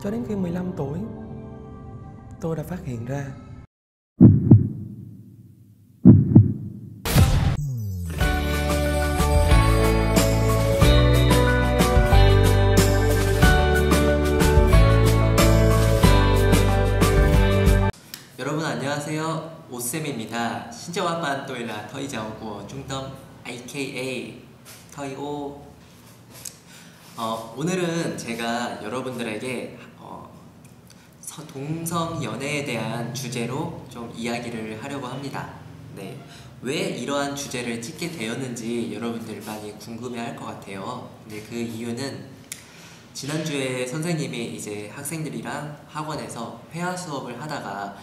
Cho đến khi 15 tuổi, tôi đã phát hiện ra 여러분 안녕하세요. 오쌤입니다. Xin chào các bạn, tôi là thầy giáo của trung tâm aka thầy O. 오늘은 제가 여러분들에게 동성 연애에 대한 주제로 좀 이야기를 하려고 합니다. 네, 왜 이러한 주제를 찍게 되었는지 여러분들 많이 궁금해할 것 같아요. 근데 그 이유는 지난주에 선생님이 이제 학생들이랑 학원에서 회화 수업을 하다가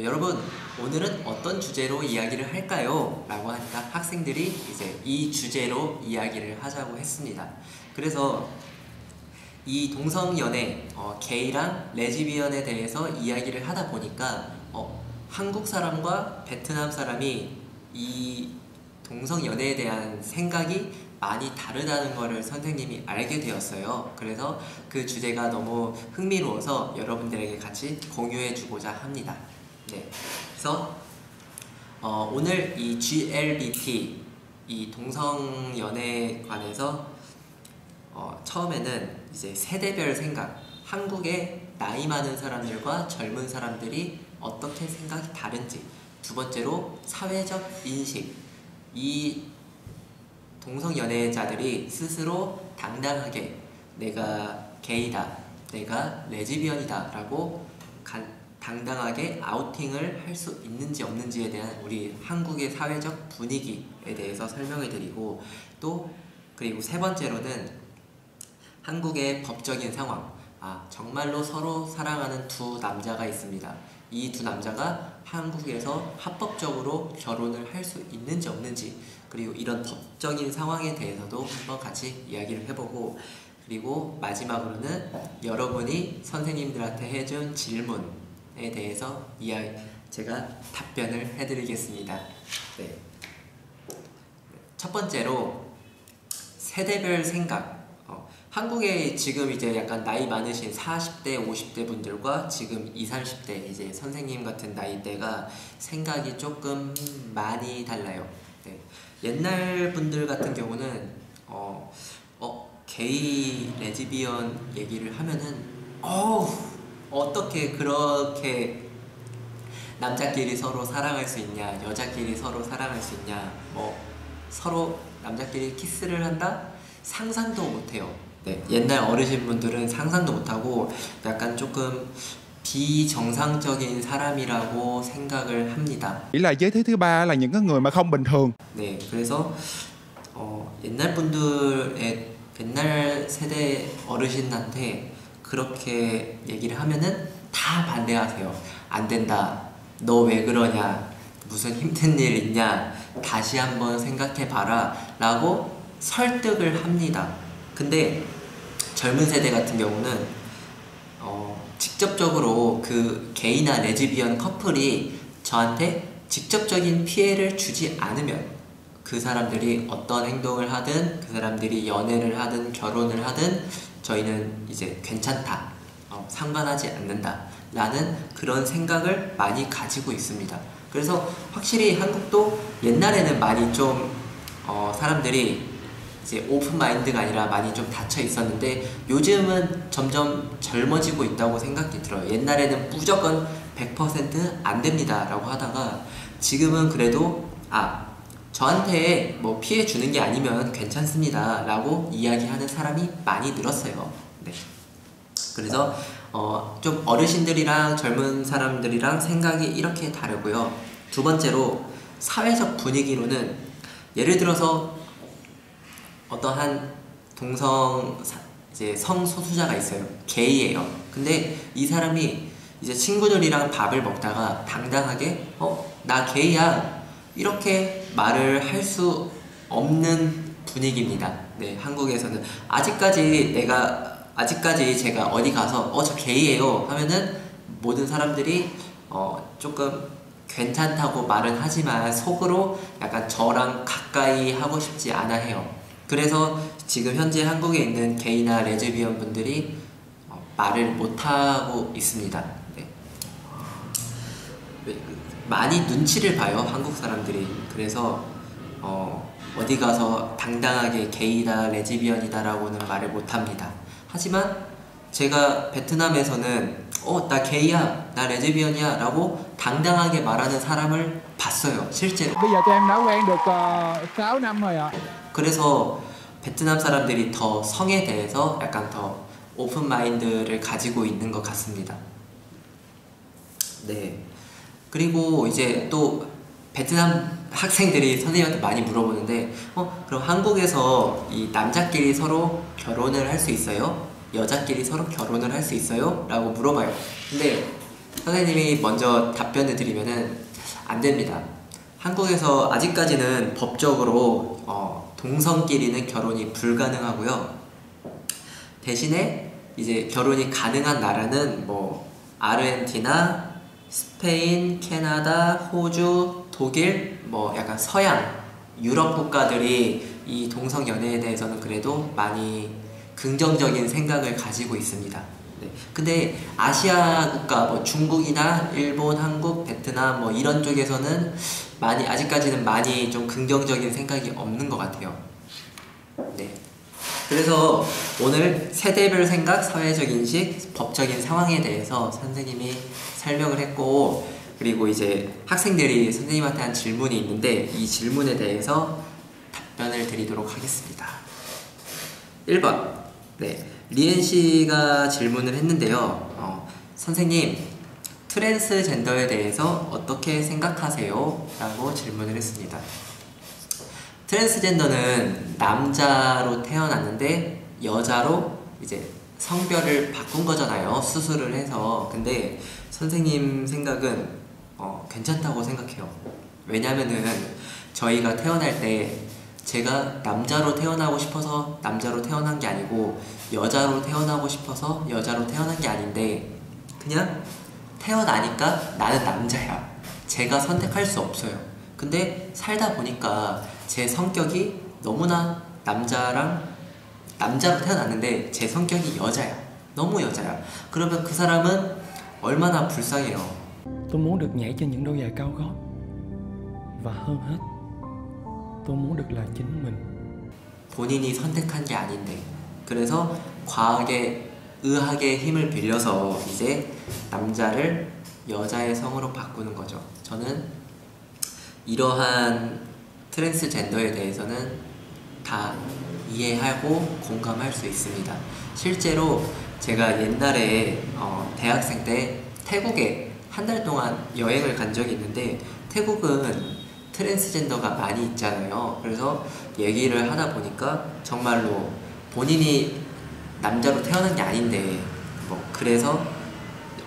여러분 오늘은 어떤 주제로 이야기를 할까요? 라고 하니까 학생들이 이제 이 주제로 이야기를 하자고 했습니다. 그래서 이 동성연애, 게이랑 레즈비언에 대해서 이야기를 하다 보니까 한국 사람과 베트남 사람이 이 동성연애에 대한 생각이 많이 다르다는 것을 선생님이 알게 되었어요. 그래서 그 주제가 너무 흥미로워서 여러분들에게 같이 공유해 주고자 합니다. 네, 그래서 오늘 이 GLBT, 이 동성연애에 관해서 처음에는 이제 세대별 생각, 한국의 나이 많은 사람들과 젊은 사람들이 어떻게 생각이 다른지, 두 번째로 사회적 인식, 이 동성연애자들이 스스로 당당하게 내가 게이다, 내가 레즈비언이다 라고 당당하게 아우팅을 할 수 있는지 없는지에 대한 우리 한국의 사회적 분위기에 대해서 설명해 드리고, 또 그리고 세 번째로는 한국의 법적인 상황, 정말로 서로 사랑하는 두 남자가 있습니다. 이 두 남자가 한국에서 합법적으로 결혼을 할 수 있는지 없는지, 그리고 이런 법적인 상황에 대해서도 한번 같이 이야기를 해보고, 그리고 마지막으로는 여러분이 선생님들한테 해준 질문에 대해서 제가 답변을 해드리겠습니다. 네. 첫 번째로 세대별 생각. 한국에 지금 이제 약간 나이 많으신 40대, 50대 분들과 지금 20, 30대 이제 선생님 같은 나이대가 생각이 조금 많이 달라요. 네. 옛날 분들 같은 경우는 게이, 레즈비언 얘기를 하면은 어떻게 그렇게 남자끼리 서로 사랑할 수 있냐, 여자끼리 서로 사랑할 수 있냐, 서로 남자끼리 키스를 한다? 상상도 못해요. 네, 옛날 어르신분들은 상상도 못하고 약간 조금 비정상적인 사람이라고 생각을 합니다. Chỉ là giới thế thứ ba là những người mà không bình thường. 네, 그래서 옛날 세대 어르신한테 그렇게 얘기를 하면은 다 반대하세요. 안 된다. 너 왜 그러냐? 무슨 힘든 일 있냐? 다시 한번 생각해봐라. 라고 설득을 합니다. 근데 젊은 세대 같은 경우는 직접적으로 그 게이나 레즈비언 커플이 저한테 직접적인 피해를 주지 않으면 그 사람들이 어떤 행동을 하든, 그 사람들이 연애를 하든 결혼을 하든 저희는 이제 괜찮다, 상관하지 않는다 라는 그런 생각을 많이 가지고 있습니다. 그래서 확실히 한국도 옛날에는 많이 좀 사람들이 이제 오픈 마인드가 아니라 많이 좀 닫혀 있었는데 요즘은 점점 젊어지고 있다고 생각이 들어요. 옛날에는 무조건 100% 안 됩니다 라고 하다가 지금은 그래도 저한테 뭐 피해 주는 게 아니면 괜찮습니다 라고 이야기하는 사람이 많이 늘었어요. 네. 그래서 좀 어르신들이랑 젊은 사람들이랑 생각이 이렇게 다르고요. 두 번째로 사회적 분위기로는 예를 들어서 어떠한 이제 성소수자가 있어요. 게이예요. 근데 이 사람이 이제 친구들이랑 밥을 먹다가 당당하게 나 게이야 이렇게 말을 할 수 없는 분위기입니다. 네, 한국에서는 아직까지 제가 어디 가서 저 게이예요 하면은 모든 사람들이 조금 괜찮다고 말은 하지만 속으로 약간 저랑 가까이 하고 싶지 않아 해요. 그래서 지금 현재 한국에 있는 게이나 레즈비언 분들이 말을 못하고 있습니다. 네. 많이 눈치를 봐요, 한국 사람들이. 그래서 어디 가서 당당하게 게이다, 레즈비언이다 라고는 말을 못합니다. 하지만 제가 베트남에서는 나 게이야, 나 레즈비언이야 라고 당당하게 말하는 사람을 봤어요, 실제로. Bây giờ tụi em đã quen được 6 năm rồi ạ. 그래서 베트남 사람들이 더 성에 대해서 약간 더 오픈 마인드를 가지고 있는 것 같습니다. 네. 그리고 이제 또 베트남 학생들이 선생님한테 많이 물어보는데 그럼 한국에서 이 남자끼리 서로 결혼을 할 수 있어요? 여자끼리 서로 결혼을 할 수 있어요? 라고 물어봐요. 근데 선생님이 먼저 답변을 드리면은 안 됩니다. 한국에서 아직까지는 법적으로 동성끼리는 결혼이 불가능하고요. 대신에 이제 결혼이 가능한 나라는 뭐 아르헨티나, 스페인, 캐나다, 호주, 독일, 뭐 약간 서양, 유럽 국가들이 이 동성 연애에 대해서는 그래도 많이 긍정적인 생각을 가지고 있습니다. 네. 근데 아시아 국가, 뭐 중국이나 일본, 한국, 베트남 뭐 이런 쪽에서는 아직까지는 많이 좀 긍정적인 생각이 없는 것 같아요. 네. 그래서 오늘 세대별 생각, 사회적 인식, 법적인 상황에 대해서 선생님이 설명을 했고, 그리고 이제 학생들이 선생님한테 한 질문이 있는데 이 질문에 대해서 답변을 드리도록 하겠습니다. 1번. 네. 리엔 씨가 질문을 했는데요. 선생님, 트랜스젠더에 대해서 어떻게 생각하세요? 라고 질문을 했습니다. 트랜스젠더는 남자로 태어났는데 여자로 이제 성별을 바꾼 거잖아요, 수술을 해서. 근데 선생님 생각은 괜찮다고 생각해요. 왜냐면은 저희가 태어날 때 제가 남자로 태어나고 싶어서 남자로 태어난 게 아니고 여자로 태어나고 싶어서 여자로 태어난 게 아닌데 그냥 태어나니까 나는 남자야. 제가 선택할 수 없어요. 근데 살다 보니까 제 성격이 너무나 남자로 태어났는데 제 성격이 여자야. 너무 여자야. 그러면 그 사람은 얼마나 불쌍해요. Tôi muốn được nhảy trên những đôi giày cao gót. Và hơn hết, tôi muốn được là chính mình. 본인이 선택한 게 아닌데. 그래서 과하게 의학의 힘을 빌려서 이제 남자를 여자의 성으로 바꾸는 거죠. 저는 이러한 트랜스젠더에 대해서는 다 이해하고 공감할 수 있습니다. 실제로 제가 옛날에 대학생 때 태국에 한 달 동안 여행을 간 적이 있는데 태국은 트랜스젠더가 많이 있잖아요. 그래서 얘기를 하다 보니까 정말로 본인이 남자로 태어난 게 아닌데 그래서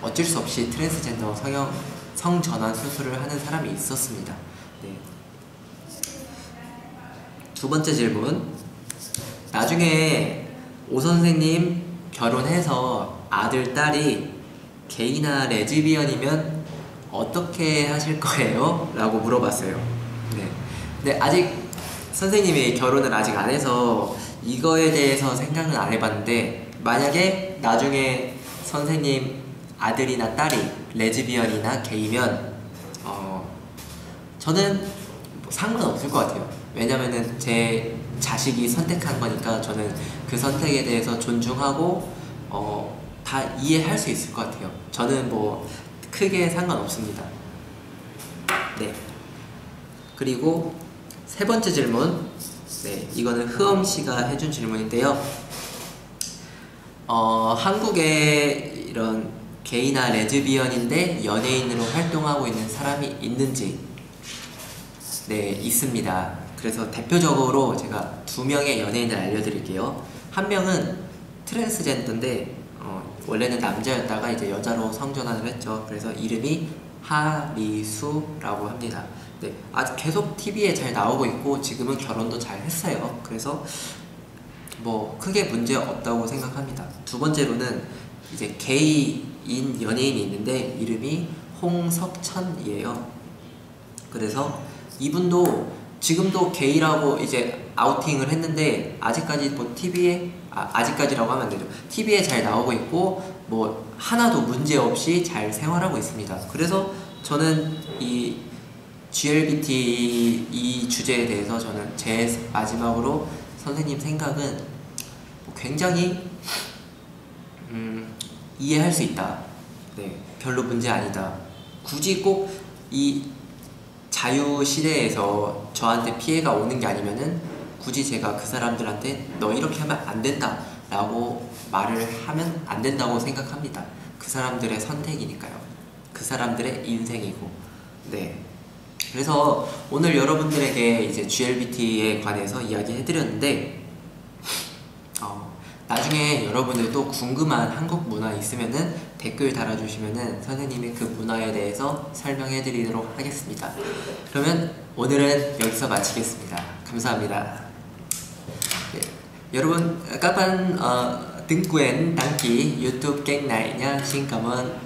어쩔 수 없이 트랜스젠더 성전환 수술을 하는 사람이 있었습니다. 네. 두 번째 질문. 나중에 오 선생님 결혼해서 아들, 딸이 게이나 레즈비언이면 어떻게 하실 거예요? 라고 물어봤어요. 네. 근데 아직 선생님이 결혼을 아직 안 해서 이거에 대해서 생각은 안 해봤는데 만약에 나중에 선생님 아들이나 딸이 레즈비언이나 게이면 저는 상관없을 것 같아요. 왜냐면은 제 자식이 선택한 거니까 저는 그 선택에 대해서 존중하고 다 이해할 수 있을 것 같아요. 저는 뭐 크게 상관없습니다. 네. 그리고 세 번째 질문. 네, 이거는 흐엄 씨가 해준 질문인데요. 한국에 이런 게이나 레즈비언인데 연예인으로 활동하고 있는 사람이 있는지. 네, 있습니다. 그래서 대표적으로 제가 2명의 연예인을 알려드릴게요. 한 명은 트랜스젠더인데 원래는 남자였다가 이제 여자로 성전환을 했죠. 그래서 이름이 하리수라고 합니다. 네, 아직 계속 TV에 잘 나오고 있고 지금은 결혼도 잘 했어요. 그래서 뭐 크게 문제 없다고 생각합니다. 두 번째로는 이제 게이인 연예인이 있는데 이름이 홍석천이에요. 그래서 이분도 지금도 게이라고 이제 아우팅을 했는데 아직까지 뭐 TV에 아직까지라고 하면 안 되죠. TV에 잘 나오고 있고 뭐 하나도 문제 없이 잘 생활하고 있습니다. 그래서 저는 이 GLBT 이 주제에 대해서 저는 제 마지막으로 선생님 생각은 뭐 굉장히 이해할 수 있다. 네, 별로 문제 아니다. 굳이 꼭 이 자유 시대에서 저한테 피해가 오는 게 아니면은 굳이 제가 그 사람들한테 너 이렇게 하면 안 된다 라고 말을 하면 안 된다고 생각합니다. 그 사람들의 선택이니까요. 그 사람들의 인생이고. 네. 그래서 오늘 여러분들에게 이제 GLBT에 관해서 이야기해드렸는데 나중에 여러분들도 궁금한 한국 문화 있으면은 댓글 달아주시면은 선생님이 그 문화에 대해서 설명해드리도록 하겠습니다. 그러면 오늘은 여기서 마치겠습니다. 감사합니다. 네. 여러분, các bạn đừng quên đăng ký YouTube kênh này nha. Xin cảm ơn.